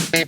Good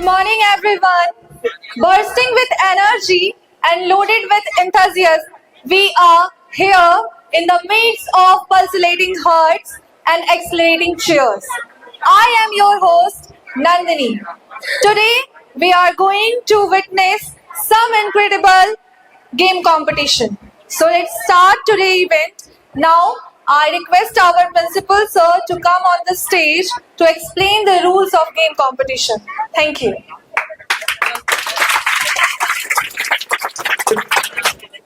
morning, everyone. Bursting with energy and loaded with enthusiasm, we are here in the midst of pulsating hearts and accelerating cheers. I am your host, Nandini. Today, we are going to witness some incredible game competition. So let's start today's event. Now, I request our principal sir to come on the stage to explain the rules of game competition. Thank you.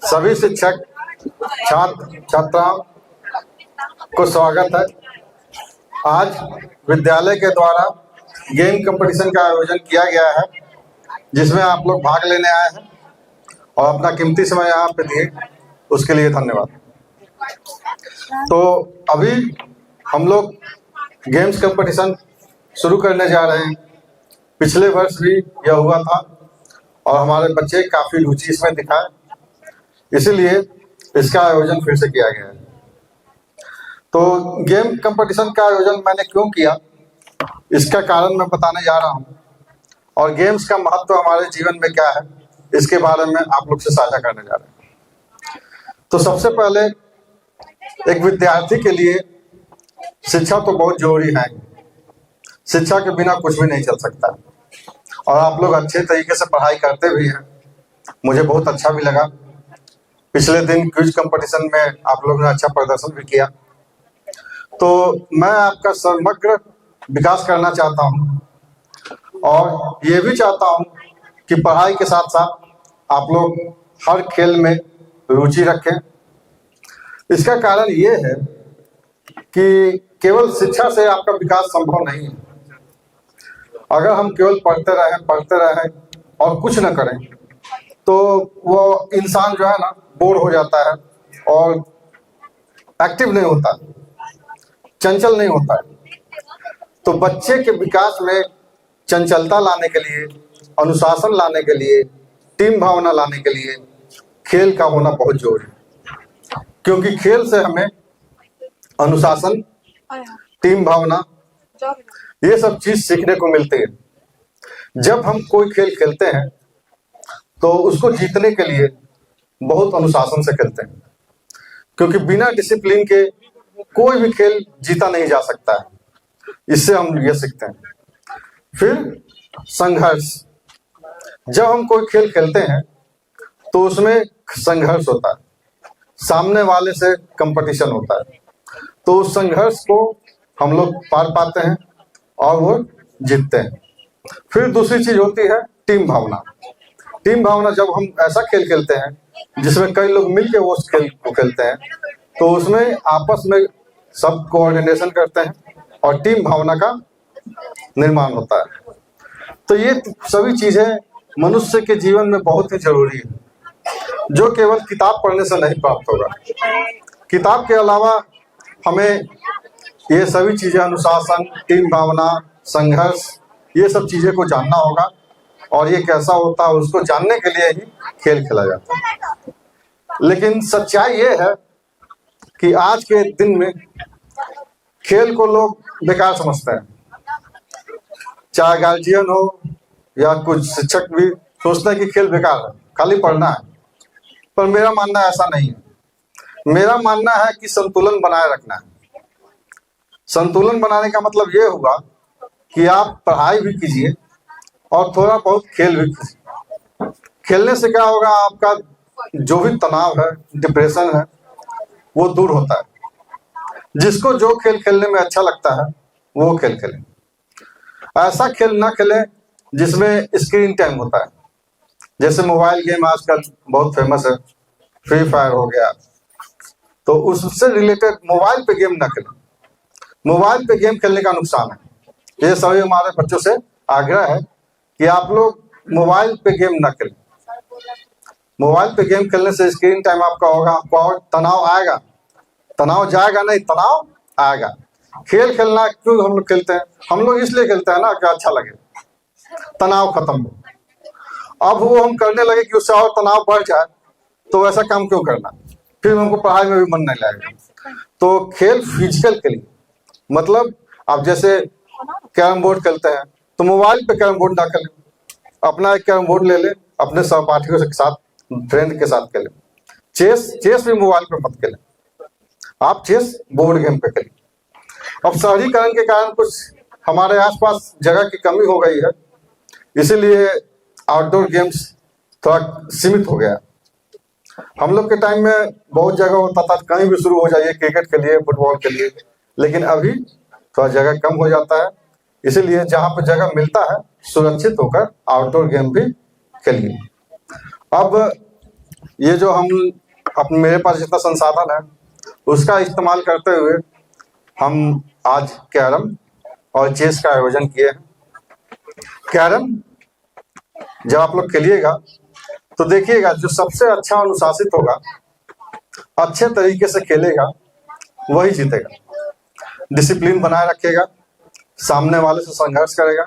सभी शिक्षक छात्र छात्राओं को स्वागत है। आज विद्यालय के द्वारा गेम कंपटीशन का आयोजन किया गया है, जिसमें आप लोग भाग लेने आए हैं और अपना कीमती समय यहाँ पे दिए, उसके लिए धन्यवाद। तो अभी हम लोग गेम्स कंपटीशन शुरू करने जा रहे हैं। पिछले वर्ष भी यह हुआ था और हमारे बच्चे काफ़ी रुचि इसमें दिखाए, इसीलिए इसका आयोजन फिर से किया गया है। तो गेम कंपटीशन का आयोजन मैंने क्यों किया, इसका कारण मैं बताने जा रहा हूँ, और गेम्स का महत्व हमारे जीवन में क्या है, इसके बारे में आप लोग से साझा करने जा रहे हैं। तो सबसे पहले एक विद्यार्थी के लिए शिक्षा तो बहुत जरूरी है। शिक्षा के बिना कुछ भी नहीं चल सकता, और आप लोग अच्छे तरीके से पढ़ाई करते भी हैं। मुझे बहुत अच्छा भी लगा। पिछले दिन क्विज कंपटीशन में आप लोगों ने अच्छा प्रदर्शन भी किया। तो मैं आपका समग्र विकास करना चाहता हूं, और ये भी चाहता हूं कि पढ़ाई के साथ साथ आप लोग हर खेल में रुचि रखें। इसका कारण ये है कि केवल शिक्षा से आपका विकास संभव नहीं है। अगर हम केवल पढ़ते रहें और कुछ न करें, तो वो इंसान जो है ना, बोर हो जाता है और एक्टिव नहीं होता, चंचल नहीं होता है। तो बच्चे के विकास में चंचलता लाने के लिए, अनुशासन लाने के लिए, टीम भावना लाने के लिए खेल का होना बहुत जरूरी है। क्योंकि खेल से हमें अनुशासन, टीम भावना, ये सब चीज सीखने को मिलती है। जब हम कोई खेल खेलते हैं तो उसको जीतने के लिए बहुत अनुशासन से खेलते हैं, क्योंकि बिना डिसिप्लिन के कोई भी खेल जीता नहीं जा सकता है। इससे हम ये सीखते हैं। फिर संघर्ष। जब हम कोई खेल खेलते हैं तो उसमें संघर्ष होता है, सामने वाले से कंपटीशन होता है। तो उस संघर्ष को हम लोग पार पाते हैं और वो जीतते हैं। फिर दूसरी चीज होती है टीम भावना। टीम भावना, जब हम ऐसा खेल खेलते हैं जिसमें कई लोग मिलकर वो उस खेल को खेलते हैं, तो उसमें आपस में सब कोऑर्डिनेशन करते हैं और टीम भावना का निर्माण होता है। तो ये सभी चीजें मनुष्य के जीवन में बहुत ही जरूरी है, जो केवल किताब पढ़ने से नहीं प्राप्त होगा। किताब के अलावा हमें ये सभी चीजें, अनुशासन, टीम भावना, संघर्ष, ये सब चीजें को जानना होगा, और ये कैसा होता है उसको जानने के लिए ही खेल खेला जाता है। लेकिन सच्चाई ये है कि आज के दिन में खेल को लोग बेकार समझते हैं। चाहे गार्जियन हो या कुछ शिक्षक भी सोचते हैं कि खेल बेकार है, खाली पढ़ना है। पर मेरा मानना ऐसा नहीं है। मेरा मानना है कि संतुलन बनाए रखना है। संतुलन बनाने का मतलब ये हुआ कि आप पढ़ाई भी कीजिए और थोड़ा बहुत खेल भी कीजिए। खेलने से क्या होगा, आपका जो भी तनाव है, डिप्रेशन है, वो दूर होता है। जिसको जो खेल खेलने में अच्छा लगता है वो खेल खेलें। ऐसा खेल ना खेलें जिसमें स्क्रीन टाइम होता है। जैसे मोबाइल गेम आजकल बहुत फेमस है, फ्री फायर हो गया, तो उससे रिलेटेड मोबाइल पे गेम ना खेलें। मोबाइल पे गेम खेलने का नुकसान है। ये सभी हमारे बच्चों से आग्रह है कि आप लोग मोबाइल पे गेम ना खेलें। मोबाइल पे गेम खेलने से स्क्रीन टाइम आपका होगा, आपको और तनाव आएगा। तनाव जाएगा नहीं, तनाव आएगा। खेल खेलना क्यों हम लोग खेलते हैं? हम लोग इसलिए खेलते हैं ना कि अच्छा लगे, तनाव खत्म हो। अब वो हम करने लगे कि उससे और तनाव बढ़ जाए, तो ऐसा काम क्यों करना? फिर हमको पढ़ाई में भी मन नहीं लगेगा। तो खेल फिजिकल के लिए, मतलब आप जैसे कैरम बोर्ड खेलते हैं तो मोबाइल पे कैरम बोर्ड ना खेलें, अपना एक कैरम बोर्ड ले लें, अपने सहपाठियों के साथ, फ्रेंड के साथ खेलें। चेस भी मोबाइल पे मत खेलें, आप चेस बोर्ड गेम पे खेलें। अब शहरीकरण के कारण कुछ हमारे आसपास जगह की कमी हो गई है, इसीलिए आउटडोर गेम्स थोड़ा सीमित हो गया। हम लोग के टाइम में बहुत जगह होता था, कहीं भी शुरू हो जाइए, क्रिकेट खेलिए, फुटबॉल खेलिए, लेकिन अभी थोड़ा जगह कम हो जाता है। इसीलिए जहाँ पे जगह मिलता है सुरक्षित होकर आउटडोर गेम भी खेलिए। अब ये जो हम अपने मेरे पास जितना संसाधन है उसका इस्तेमाल करते हुए हम आज कैरम और चेस का आयोजन किए हैं। कैरम जब आप लोग खेलिएगा तो देखिएगा, जो सबसे अच्छा अनुशासित होगा, अच्छे तरीके से खेलेगा, वही जीतेगा। डिसिप्लिन बनाए रखेगा, सामने वाले से संघर्ष करेगा,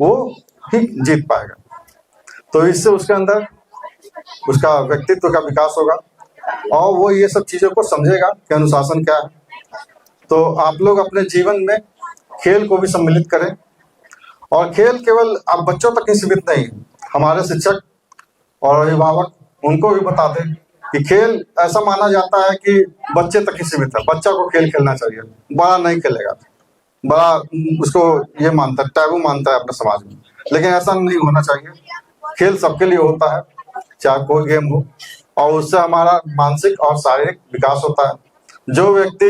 वो ही जीत पाएगा। तो इससे उसके अंदर उसका व्यक्तित्व का विकास होगा और वो ये सब चीजों को समझेगा कि अनुशासन क्या है। तो आप लोग अपने जीवन में खेल को भी सम्मिलित करें, और खेल केवल अब बच्चों तक ही सीमित नहीं, हमारे शिक्षक और अभिभावक उनको भी बता दें कि खेल ऐसा माना जाता है कि बच्चे तक ही सीमित है। बच्चा को खेल खेलना चाहिए, बड़ा नहीं खेलेगा, बड़ा उसको ये मानता है, टैबू मानता है अपने समाज में, लेकिन ऐसा नहीं होना चाहिए। खेल सबके लिए होता है, चाहे कोई गेम हो, और उससे हमारा मानसिक और शारीरिक विकास होता है। जो व्यक्ति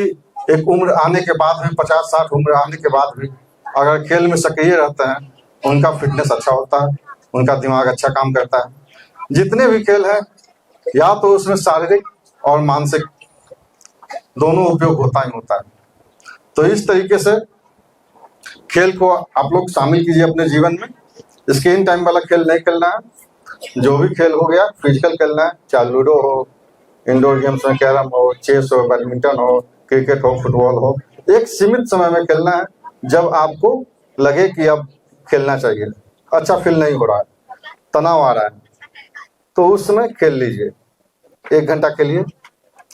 एक उम्र आने के बाद भी, 50-60 उम्र आने के बाद भी अगर खेल में सक्रिय रहते हैं, उनका फिटनेस अच्छा होता है, उनका दिमाग अच्छा काम करता है। जितने भी खेल हैं, या तो उसमें शारीरिक और मानसिक दोनों उपयोग होता ही होता है। तो इस तरीके से खेल को आप लोग शामिल कीजिए अपने जीवन में। स्क्रीन टाइम वाला खेल नहीं खेलना है, जो भी खेल हो गया फिजिकल खेलना है, चाहे लूडो हो, इंडोर गेम्स में कैरम हो, चेस हो, बैडमिंटन हो, क्रिकेट हो, फुटबॉल हो। एक सीमित समय में खेलना है, जब आपको लगे कि अब खेलना चाहिए, अच्छा फील नहीं हो रहा है, तनाव आ रहा है, तो उस समय खेल लीजिए 1 घंटा के लिए,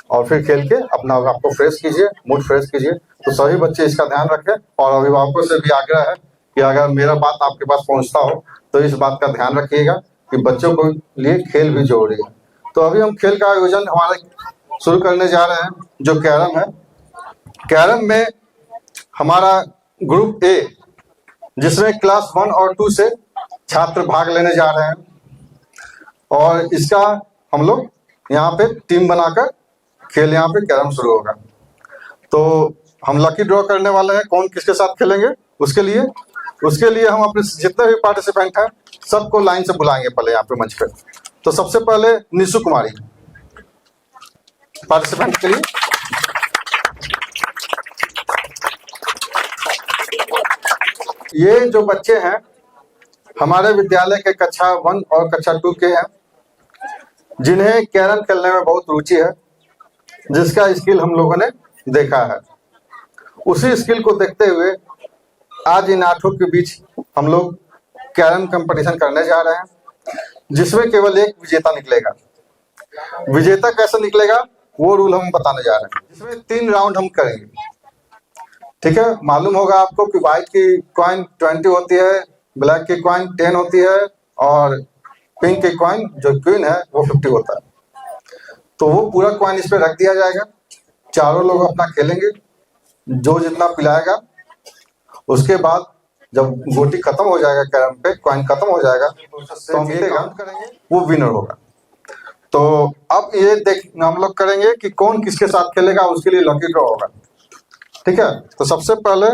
और फिर खेल के अपना आपको फ्रेश कीजिए, मूड फ्रेश कीजिए। तो सभी बच्चे इसका ध्यान रखें, और अभिभावकों से भी आग्रह है कि अगर मेरा बात आपके पास पहुंचता हो तो इस बात का ध्यान रखिएगा कि बच्चों को लिए खेल भी जरूरी है। तो अभी हम खेल का आयोजन हमारे शुरू करने जा रहे हैं, जो कैरम है। कैरम में हमारा ग्रुप ए, जिसमें क्लास 1 और 2 से छात्र भाग लेने जा रहे हैं, और इसका हम लोग यहाँ पे टीम बनाकर खेल यहाँ पे कैरम शुरू होगा। तो हम लकी ड्रॉ करने वाले हैं कौन किसके साथ खेलेंगे। उसके लिए हम अपने जितने भी पार्टिसिपेंट हैं सबको लाइन से बुलाएंगे पहले यहाँ पे मंच पे। तो सबसे पहले निशु कुमारी पार्टिसिपेंट के लिए। ये जो बच्चे हैं हमारे विद्यालय के कक्षा 1 और कक्षा 2 के हैं, जिन्हें कैरम खेलने में बहुत रुचि है, जिसका स्किल हम लोगों ने देखा है। उसी स्किल को देखते हुए आज इन 8 के बीच हम लोग कैरम कंपटीशन करने जा रहे हैं, जिसमें केवल एक विजेता निकलेगा। विजेता कैसे निकलेगा वो रूल हम बताने जा रहे हैं, जिसमें 3 राउंड हम करेंगे। ठीक है, मालूम होगा आपको कि व्हाइट की कॉइन 20 होती है, ब्लैक की कॉइन 10 होती है, और पिंक की कॉइन जो क्वीन है वो 50 होता है। तो वो पूरा कॉइन इस पे रख दिया जाएगा, चारों लोग अपना खेलेंगे, जो जितना पिलाएगा। उसके बाद जब गोटी खत्म हो जाएगा, कैरम पे कॉइन खत्म हो जाएगा, तो हम ये काउंट करेंगे, वो विनर होगा। तो अब ये हम लोग करेंगे कि कौन किसके साथ खेलेगा, उसके लिए लकी ड्रॉ होगा। ठीक है, तो सबसे पहले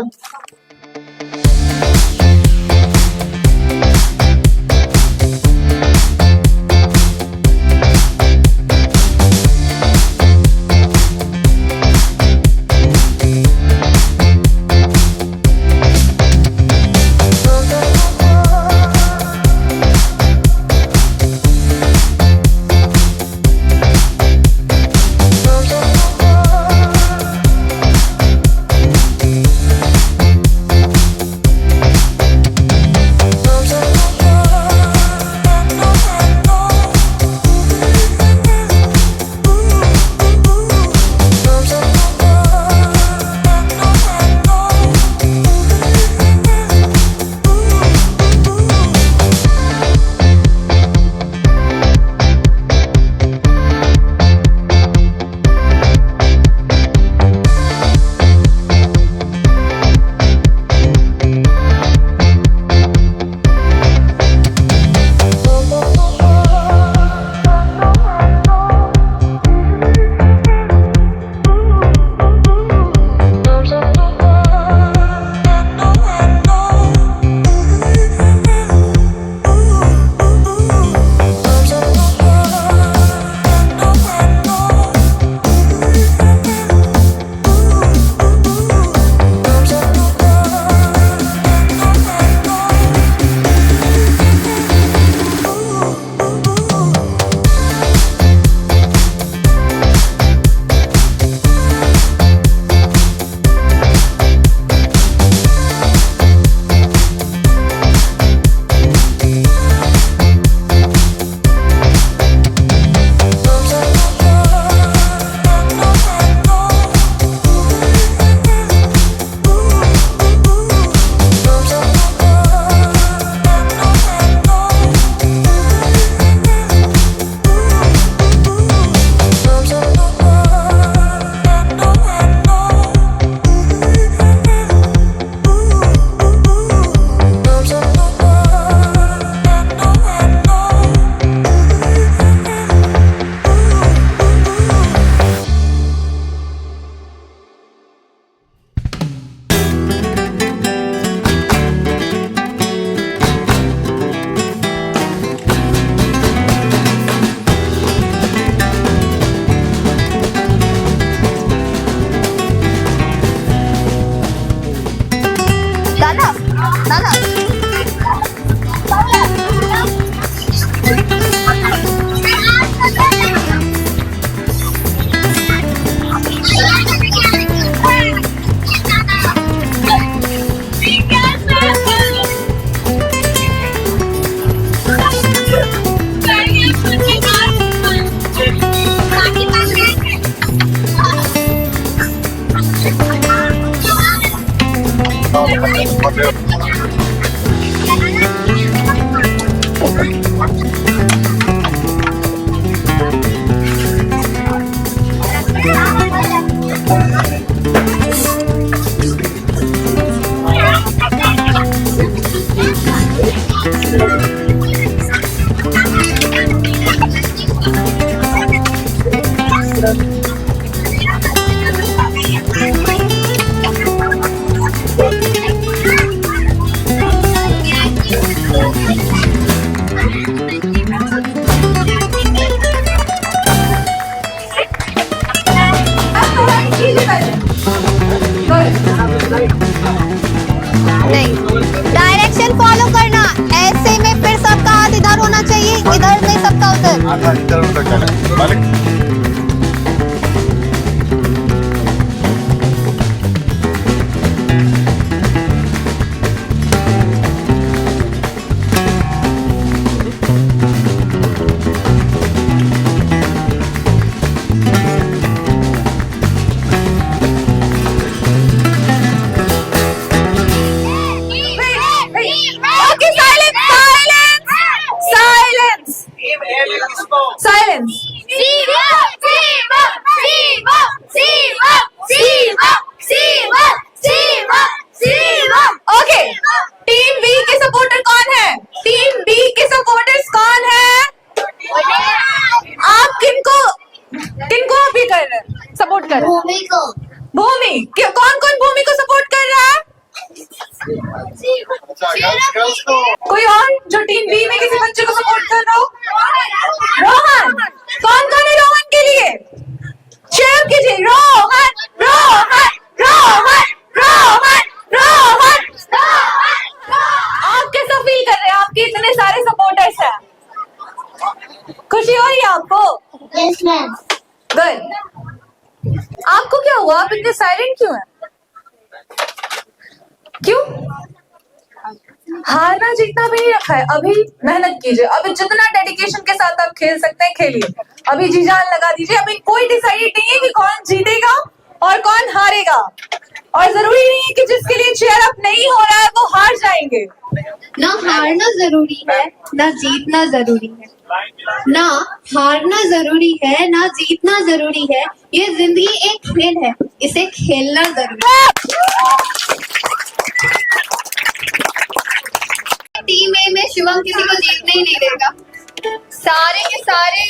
नहीं, डायरेक्शन फॉलो करना। ऐसे में फिर सबका हाथ इधर होना चाहिए, इधर नहीं सबका उधर। आधा इधर उधर जाना मालिक। Okay, silence, silence, silence, silence. Okay, team B के सपोर्टर कौन है? टीम बी के सपोर्टर्स कौन है? आप किनको किनको अभी कर रहे हैं? सपोर्ट कर रहे हैं? भूमि को। भूमि, कौन कौन भूमि को सपोर्ट कर रहा है? गर्ल्स को कोई और जो टीम बी में किसी बच्चे को सपोर्ट कर रहा हो? रोहन, कौन कौन है रोहन के लिए? शेयर कीजिए। रोहन, रोहन, रोहन, रोहन, रोहन। आप कैसा फील कर रहे हैं? आपके इतने सारे सपोर्टर्स हैं, खुशी हो रही है आपको? Yes ma'am. गुड। आपको क्या हुआ? आप इतने साइलेंट क्यों हैं? क्यों? हारना जीतना भी नहीं रखा है। अभी मेहनत कीजिए, अभी जितना डेडिकेशन के साथ आप खेल सकते हैं खेलिए, अभी जी जान लगा दीजिए। अभी कोई डिसाइड नहीं है कि कौन जीतेगा और कौन हारेगा, और जरूरी नहीं है कि जिसके लिए चेयर अप नहीं हो रहा है वो हार जाएंगे। ना हारना जरूरी है, ना जीतना जरूरी है। ना हारना जरूरी है, ना जीतना जरूरी है। ये जिंदगी एक खेल है, इसे खेलना जरूरी है। टीम ए में शिवम किसी को जीतने ही नहीं देगा। सारे के सारे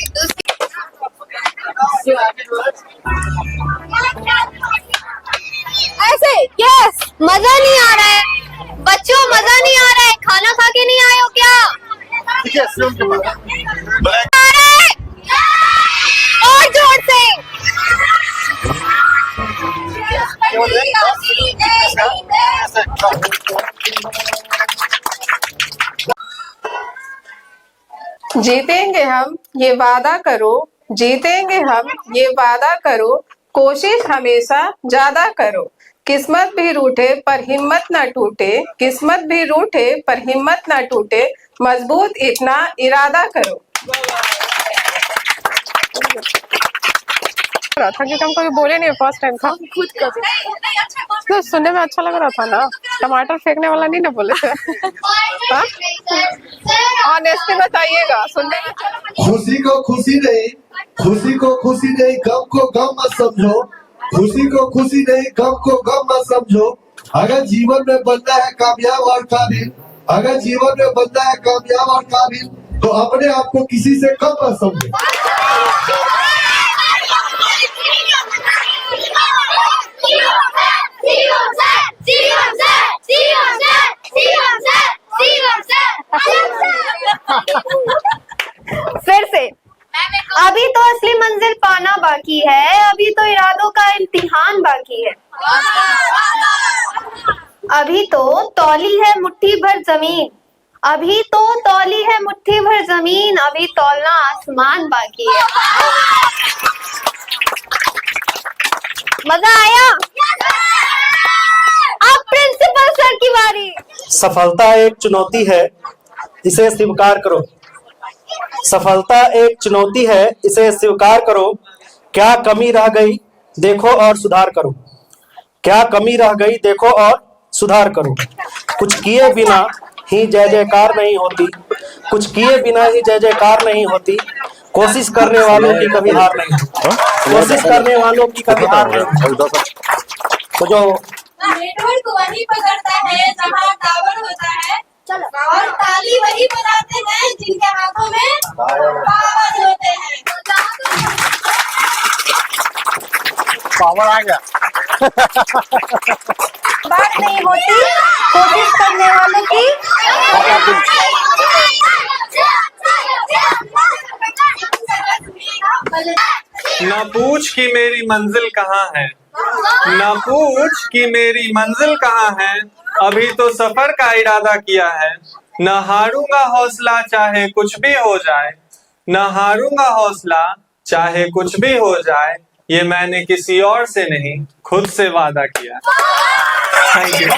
ऐसे यस। मजा नहीं आ रहा है बच्चों, मजा नहीं आ रहा है। खाना खा के नहीं आए हो क्या? आ रहा है? और जोर से। जीतेंगे हम, ये वादा करो। जीतेंगे हम, ये वादा करो। कोशिश हमेशा ज्यादा करो। किस्मत भी रूठे पर हिम्मत ना टूटे। किस्मत भी रूठे पर हिम्मत ना टूटे। मजबूत इतना इरादा करो। रहा था कि हम कभी बोले नहीं, फर्स्ट टाइम था। खुद कर तो सुनने में अच्छा लग रहा था ना। टमाटर फेंकने वाला नहीं ना बोले थे। ऑनेस्टली बताइएगा, सुनने में अच्छा लगा। खुशी को खुशी नहीं, खुशी को खुशी नहीं, गम को गम मत समझो। खुशी को खुशी नहीं, गम को गम मत समझो। अगर जीवन में बनना है कामयाब और काबिल, अगर जीवन में बनना है कामयाब और काबिल, तो अपने आप को किसी से कम मत समझो। फिर से, अभी तो असली मंजिल पाना बाकी है, अभी तो इरादों का इम्तिहान बाकी है। अभी तो तौली है मुट्ठी भर जमीन, अभी तो तौली है मुट्ठी भर जमीन, अभी तौलना आसमान बाकी है। मजा आया? अब प्रिंसिपल सर की बारी। सफलता एक चुनौती है, इसे स्वीकार करो। सफलता एक चुनौती है, इसे स्वीकार करो। क्या कमी रह गई देखो और सुधार करो। क्या कमी रह गई देखो और सुधार करो। कुछ किए बिना ही जय जयकार नहीं होती। कुछ किए बिना ही जय जयकार नहीं होती। कोशिश करने वालों की कभी हार नहीं होती। कोशिश करने वालों की कभी हार नहीं होती। तो जो नेटवर्क वहीं पकड़ता है जहाँ टावर होता है, और ताली वही बजाते हैं जिनके हाथों में पावर होते हैं। पावर आ गया। बात नहीं होती कोशिश करने वालों की। न पूछ कि मेरी मंजिल कहाँ है, न पूछ कि मेरी मंजिल कहाँ है, अभी तो सफर का इरादा किया है। न हारूंगा हौसला चाहे कुछ भी हो जाए, न हारूंगा हौसला चाहे कुछ भी हो जाए, ये मैंने किसी और से नहीं खुद से वादा किया। Thank you.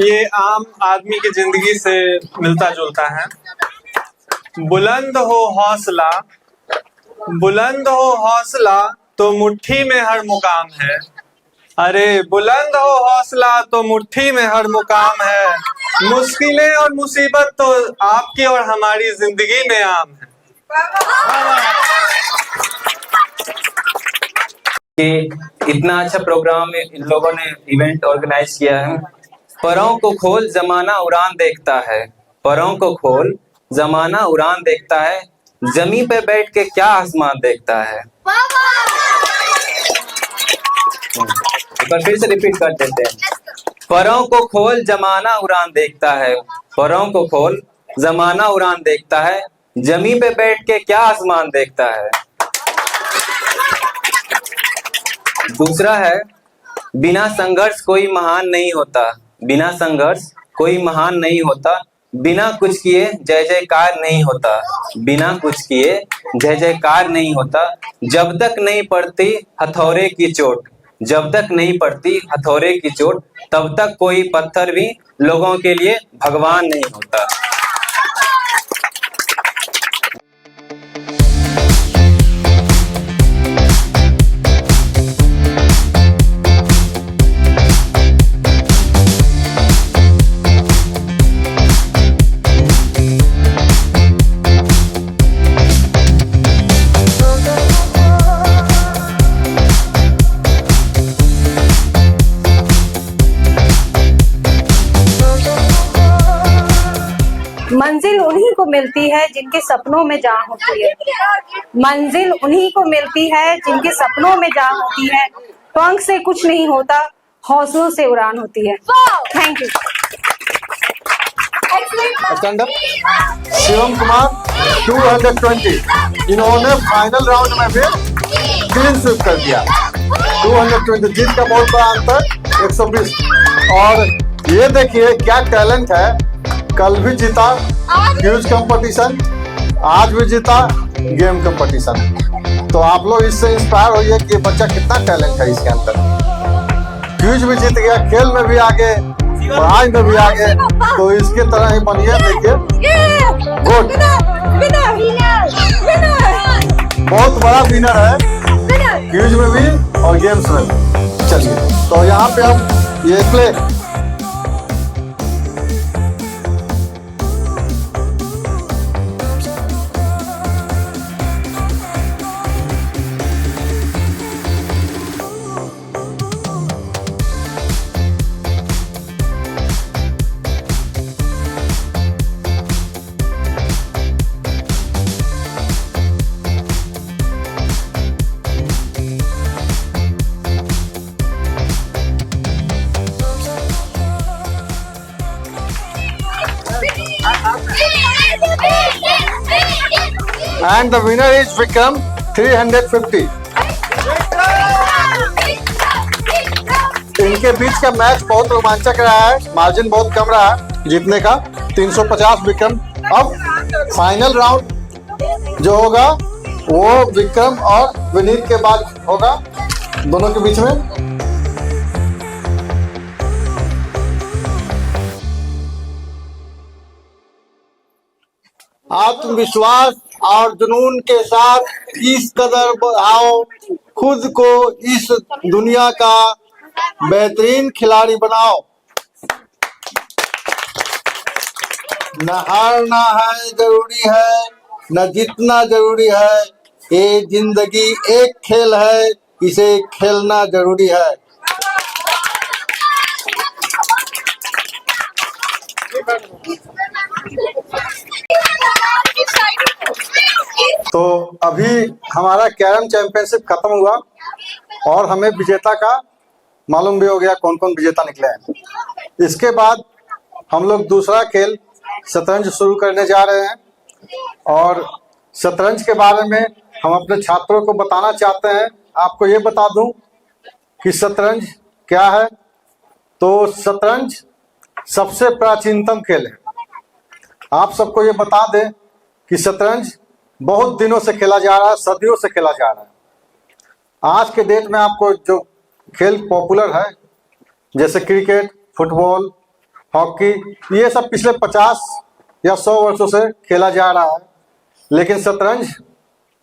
ये आम आदमी की जिंदगी से मिलता जुलता है। बुलंद हो हौसला, बुलंद हो हौसला तो मुट्ठी में हर मुकाम है। अरे बुलंद हो हौसला तो मुट्ठी में हर मुकाम है। मुश्किलें और मुसीबत तो आपकी और हमारी जिंदगी में आम है। कि इतना अच्छा प्रोग्राम इन लोगों ने इवेंट ऑर्गेनाइज किया है। परों को खोल जमाना उड़ान देखता है, परों को खोल जमाना उड़ान देखता है, जमीन पे बैठ के क्या आसमान देखता है। एक बार फिर से रिपीट कर देते हैं। परों को खोल जमाना उड़ान देखता है, परों को खोल जमाना उड़ान देखता है, जमीन पे बैठ के क्या आसमान देखता है। दूसरा है, बिना संघर्ष कोई महान नहीं होता, बिना संघर्ष कोई महान नहीं होता, बिना कुछ किए जय जयकार नहीं होता, बिना कुछ किए जय जयकार नहीं होता। जब तक नहीं पड़ती हथौड़े की चोट, जब तक नहीं पड़ती हथौड़े की चोट, तब तक कोई पत्थर भी लोगों के लिए भगवान नहीं होता। मंजिल उन्हीं को मिलती है जिनके सपनों में जहाँ होती है, मंजिल उन्हीं को मिलती है जिनके सपनों में जहाँ होती है। पंख से कुछ नहीं होता, हौसलों से उड़ान होती है। Thank you. Stand up. Shivam Kumar 220, इन्होंने फाइनल राउंड में भी क्लीन स्वीप कर दिया। 220 जीत का बहुत बड़ा अंतर 120। और ये देखिए क्या टैलेंट है, कल भी जीता क्यूज कंपटीशन, आज भी जीता गेम कंपटीशन। तो आप लोग इससे इंस्पायर होइए कि ये बच्चा कितना टैलेंट है इसके अंदर। क्यूज भी जीत गया, खेल में भी आगे, पढ़ाई में भी आगे, तो इसके तरह ही बनिए। देखिए गुड, बहुत बड़ा विनर है क्यूज में भी और गेम्स में भी। चलिए तो यहाँ पे हम ये play and the winner is Vikram 350। इनके बीच का मैच बहुत रोमांचक रहा है, मार्जिन बहुत कम रहा है जीतने का, 350 विक्रम। अब फाइनल राउंड जो होगा वो विक्रम और विनीत के बाद होगा, दोनों के बीच में। आत्मविश्वास और जुनून के साथ इस कदर बढ़ाओ खुद को, इस दुनिया का बेहतरीन खिलाड़ी बनाओ। न हारना है जरूरी है, न जीतना जरूरी है, ये जिंदगी एक खेल है, इसे खेलना जरूरी है। तो अभी हमारा कैरम चैंपियनशिप खत्म हुआ और हमें विजेता का मालूम भी हो गया कौन कौन विजेता निकले हैं। इसके बाद हम लोग दूसरा खेल शतरंज शुरू करने जा रहे हैं और शतरंज के बारे में हम अपने छात्रों को बताना चाहते हैं। आपको ये बता दूं कि शतरंज क्या है। तो शतरंज सबसे प्राचीनतम खेल है। आप सबको ये बता दें कि शतरंज बहुत दिनों से खेला जा रहा है, सदियों से खेला जा रहा है। आज के डेट में आपको जो खेल पॉपुलर है जैसे क्रिकेट, फुटबॉल, हॉकी, ये सब पिछले 50 या 100 वर्षों से खेला जा रहा है, लेकिन शतरंज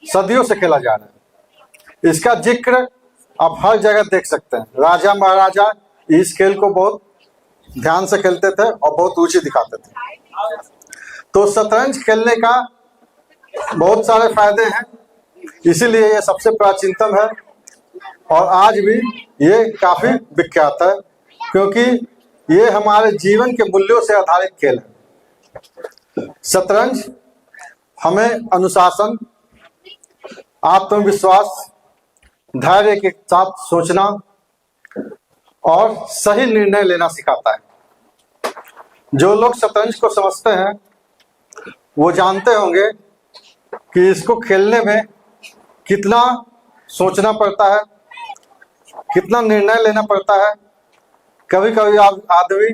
सदियों से खेला जा रहा है। इसका जिक्र आप हर जगह देख सकते हैं। राजा महाराजा इस खेल को बहुत ध्यान से खेलते थे और बहुत रुचि दिखाते थे। तो शतरंज खेलने का बहुत सारे फायदे हैं, इसीलिए ये सबसे प्राचीनतम है और आज भी ये काफी विख्यात है, क्योंकि ये हमारे जीवन के मूल्यों से आधारित खेल है। शतरंज हमें अनुशासन, आत्मविश्वास, धैर्य के साथ सोचना और सही निर्णय लेना सिखाता है। जो लोग शतरंज को समझते हैं वो जानते होंगे कि इसको खेलने में कितना सोचना पड़ता है, कितना निर्णय लेना पड़ता है। कभी कभी आदमी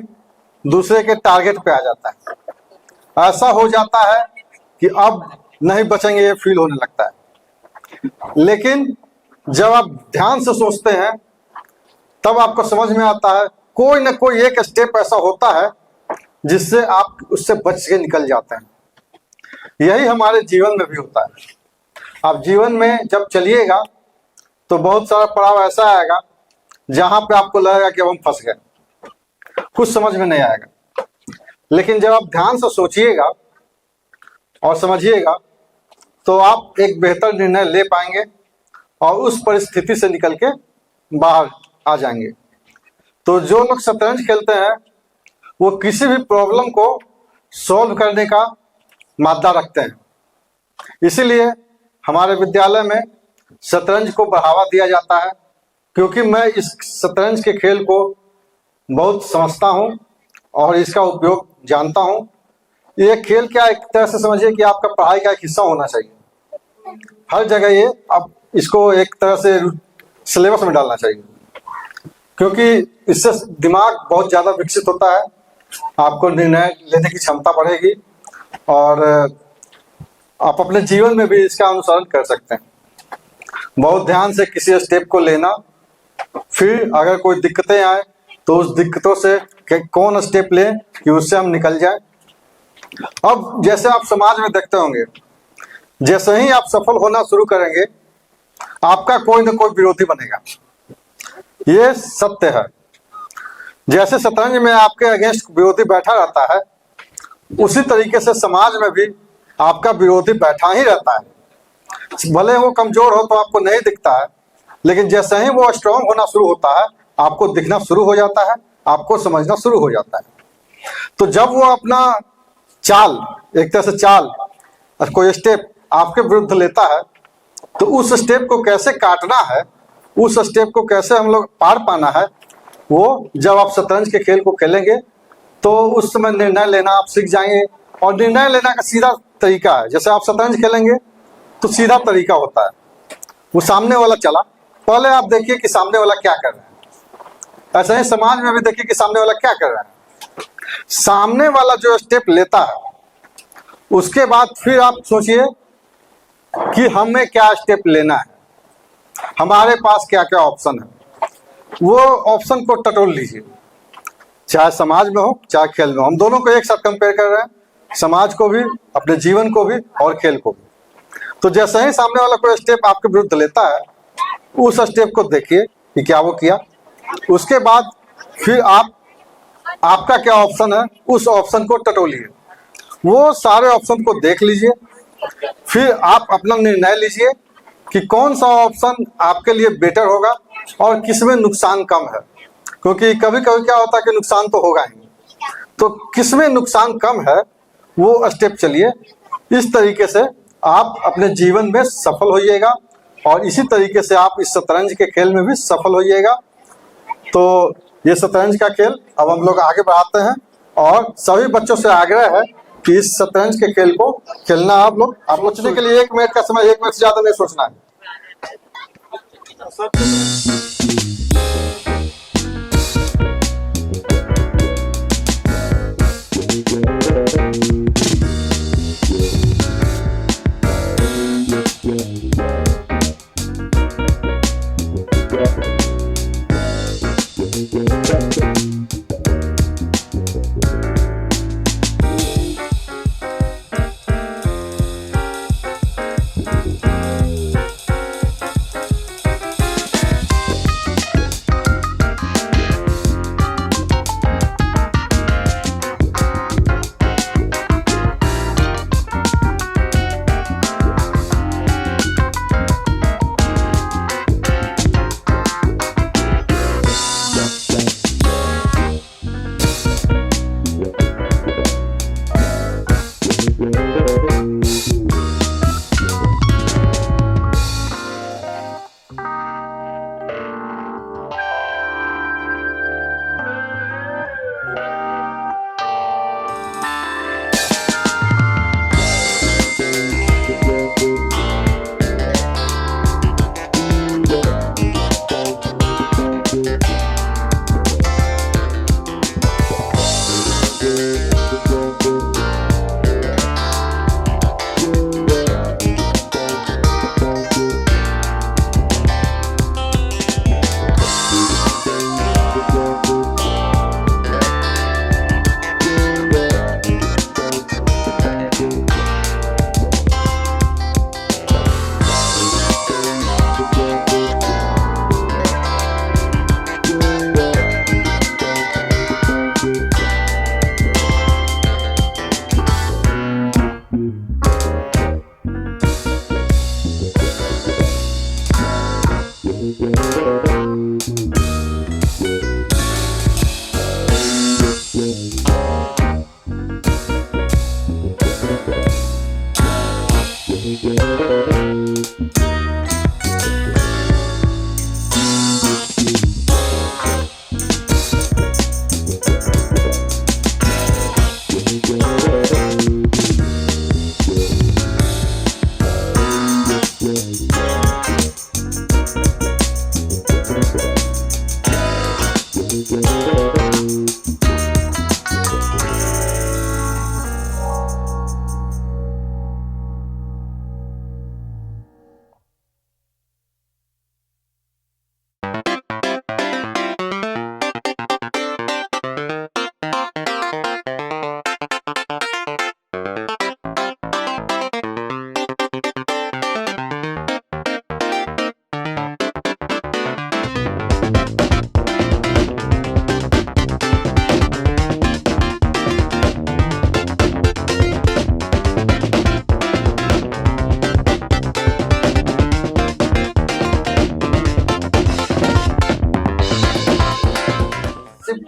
दूसरे के टारगेट पे आ जाता है, ऐसा हो जाता है कि अब नहीं बचेंगे, ये फील होने लगता है। लेकिन जब आप ध्यान से सोचते हैं तब आपको समझ में आता है कोई ना कोई एक स्टेप ऐसा होता है जिससे आप उससे बच के निकल जाते हैं। यही हमारे जीवन में भी होता है। आप जीवन में जब चलिएगा तो बहुत सारा पड़ाव ऐसा आएगा जहां पे आपको लगेगा कि अब हम फंस गए, कुछ समझ में नहीं आएगा। लेकिन जब आप ध्यान से सोचिएगा और समझिएगा तो आप एक बेहतर निर्णय ले पाएंगे और उस परिस्थिति से निकल के बाहर आ जाएंगे। तो जो लोग शतरंज खेलते हैं वो किसी भी प्रॉब्लम को सॉल्व करने का मादा रखते हैं। इसीलिए हमारे विद्यालय में शतरंज को बढ़ावा दिया जाता है, क्योंकि मैं इस शतरंज के खेल को बहुत समझता हूं और इसका उपयोग जानता हूं। ये खेल क्या एक तरह से समझिए कि आपका पढ़ाई का एक हिस्सा होना चाहिए। हर जगह ये आप इसको एक तरह से सिलेबस में डालना चाहिए, क्योंकि इससे दिमाग बहुत ज्यादा विकसित होता है, आपको निर्णय लेने की क्षमता बढ़ेगी और आप अपने जीवन में भी इसका अनुसरण कर सकते हैं। बहुत ध्यान से किसी स्टेप को लेना, फिर अगर कोई दिक्कतें आए तो उस दिक्कतों से कौन स्टेप लें कि उससे हम निकल जाएं। अब जैसे आप समाज में देखते होंगे, जैसे ही आप सफल होना शुरू करेंगे आपका कोई ना कोई विरोधी बनेगा, ये सत्य है। जैसे शतरंज में आपके अगेंस्ट विरोधी बैठा रहता है, उसी तरीके से समाज में भी आपका विरोधी बैठा ही रहता है। भले वो कमजोर हो तो आपको नहीं दिखता है, लेकिन जैसे ही वो स्ट्रांग होना शुरू होता है आपको दिखना शुरू हो जाता है, आपको समझना शुरू हो जाता है। तो जब वो अपना चाल, एक तरह से चाल, कोई स्टेप आपके विरुद्ध लेता है तो उस स्टेप को कैसे काटना है, उस स्टेप को कैसे हम लोग पार पाना है, वो जब आप शतरंज के खेल को खेलेंगे तो उस समय निर्णय लेना आप सीख जाएंगे। और निर्णय लेना का सीधा तरीका है, जैसे आप शतरंज खेलेंगे तो सीधा तरीका होता है। वो सामने वाला चला, पहले आप देखिए कि सामने वाला क्या कर रहा है। ऐसा ही समाज में भी देखिए कि सामने वाला क्या कर रहा है। सामने वाला जो स्टेप लेता है उसके बाद फिर आप सोचिए कि हमें क्या स्टेप लेना है, हमारे पास क्या क्या ऑप्शन है, वो ऑप्शन को टटोल लीजिए। चाहे समाज में हो चाहे खेल में हो, हम दोनों को एक साथ कंपेयर कर रहे हैं, समाज को भी, अपने जीवन को भी और खेल को भी। तो जैसे ही सामने वाला कोई स्टेप आपके विरुद्ध लेता है उस स्टेप को देखिए कि क्या वो किया, उसके बाद फिर आपका क्या ऑप्शन है उस ऑप्शन को टटोलिए, वो सारे ऑप्शन को देख लीजिए, फिर आप अपना निर्णय लीजिए कि कौन सा ऑप्शन आपके लिए बेटर होगा और किसमें नुकसान कम है, क्योंकि कभी कभी क्या होता है कि नुकसान तो होगा ही, तो किसमें नुकसान कम है वो स्टेप चलिए। इस तरीके से आप अपने जीवन में सफल होइएगा और इसी तरीके से आप इस शतरंज के खेल में भी सफल होइएगा। तो ये शतरंज का खेल अब हम लोग आगे बढ़ाते हैं और सभी बच्चों से आग्रह है कि इस शतरंज के खेल को खेलना आप लोग सोचने के लिए 1 मिनट का समय, 1 मिनट से ज्यादा नहीं सोचना है।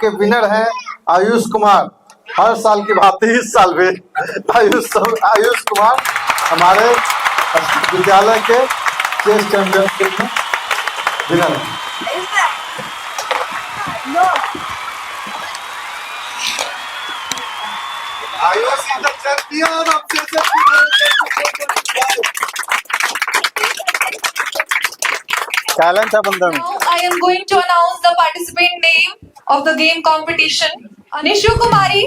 के विनर हैं आयुष कुमार। हर साल की भांति इस साल भी आयुष कुमार हमारे विद्यालय के चेस चैंपियनशिप में विनर हैं। Ayush is the champion of chess. Talent है बंदर में। Now I am going to announce the participant name of the game competition. Nishu Kumari.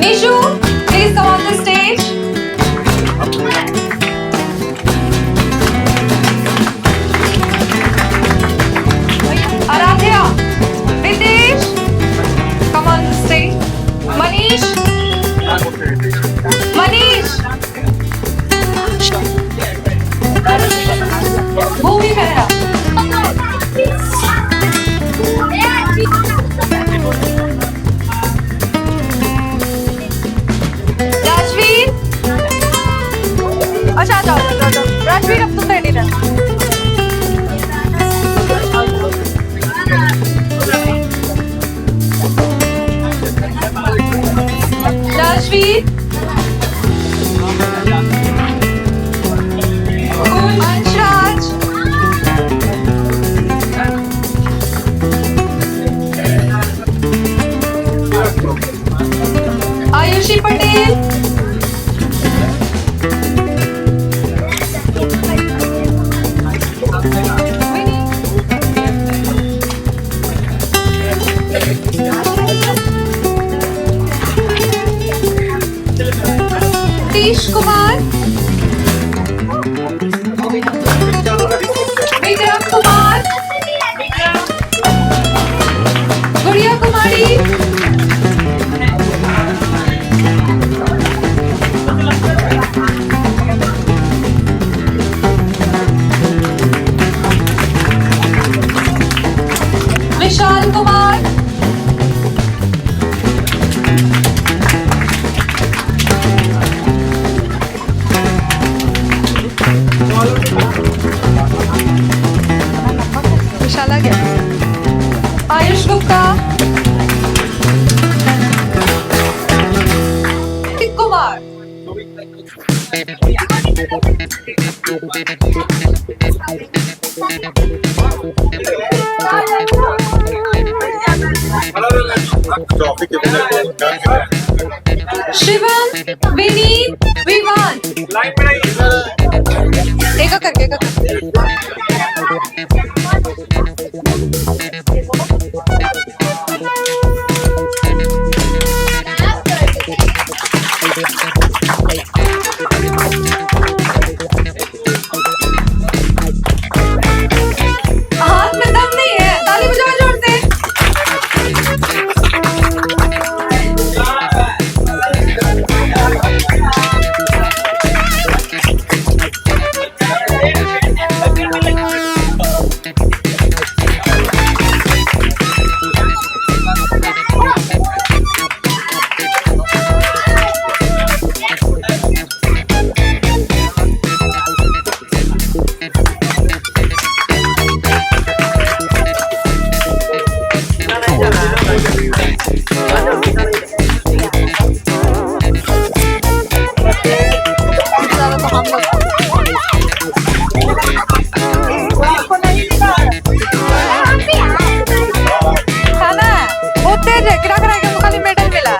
Nishu, please come on the stage. Aradhya, Ritesh, come on the stage. Manish, Bhumi Mehra. Rajveer, Satish Kumar, Vikram Kumar, Guria Kumari, Vishal Kumar, विशाला गया, आयुष गुप्ता, कार्तिक कुमार, शिवम, विनीत, विवान, एक करके हाथ में दम नहीं है, ताली बजाओ जोर से। खाना बहुत तेज है, किरा किरा के खाली मेडल मिला।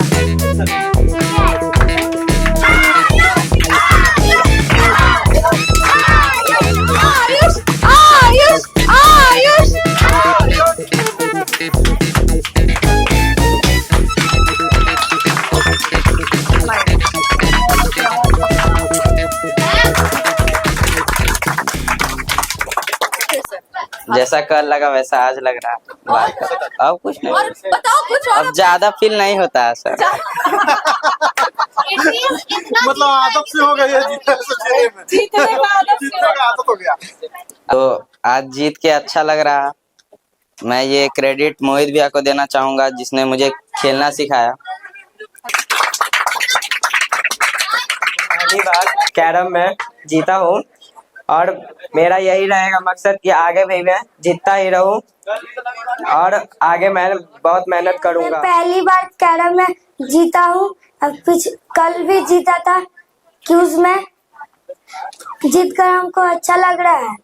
आयुष, आयुष, आयुष, जैसा कल लगा वैसा आज लग रहा है। बात करो। अब कुछ नहीं, और बताओ कुछ और। अब ज्यादा फील नहीं होता है सर। मतलब आदत से हो गई है जीतने का आदत से जीतने का आदत हो गया। तो आज जीत के अच्छा लग रहा है। मैं ये क्रेडिट मोहित भैया को देना चाहूंगा जिसने मुझे खेलना सिखाया। पहली बार कैरम में जीता हूँ और मेरा यही रहेगा मकसद कि आगे भी मैं जीतता ही रहूं और आगे मैं बहुत मेहनत करूंगा। पहली बार कैरम में जीता हूँ, कल भी जीता था क्यूज में। जीत कर हमको अच्छा लग रहा है।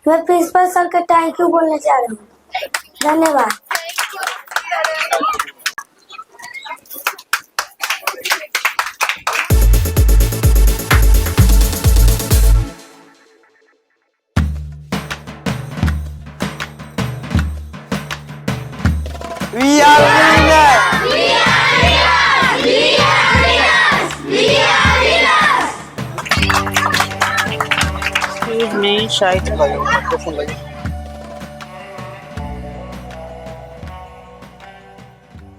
मैं प्रिंसिपल सर के थैंक यू बोलना चाह रहा हूँ। धन्यवाद। We are winners! Excuse me, शायद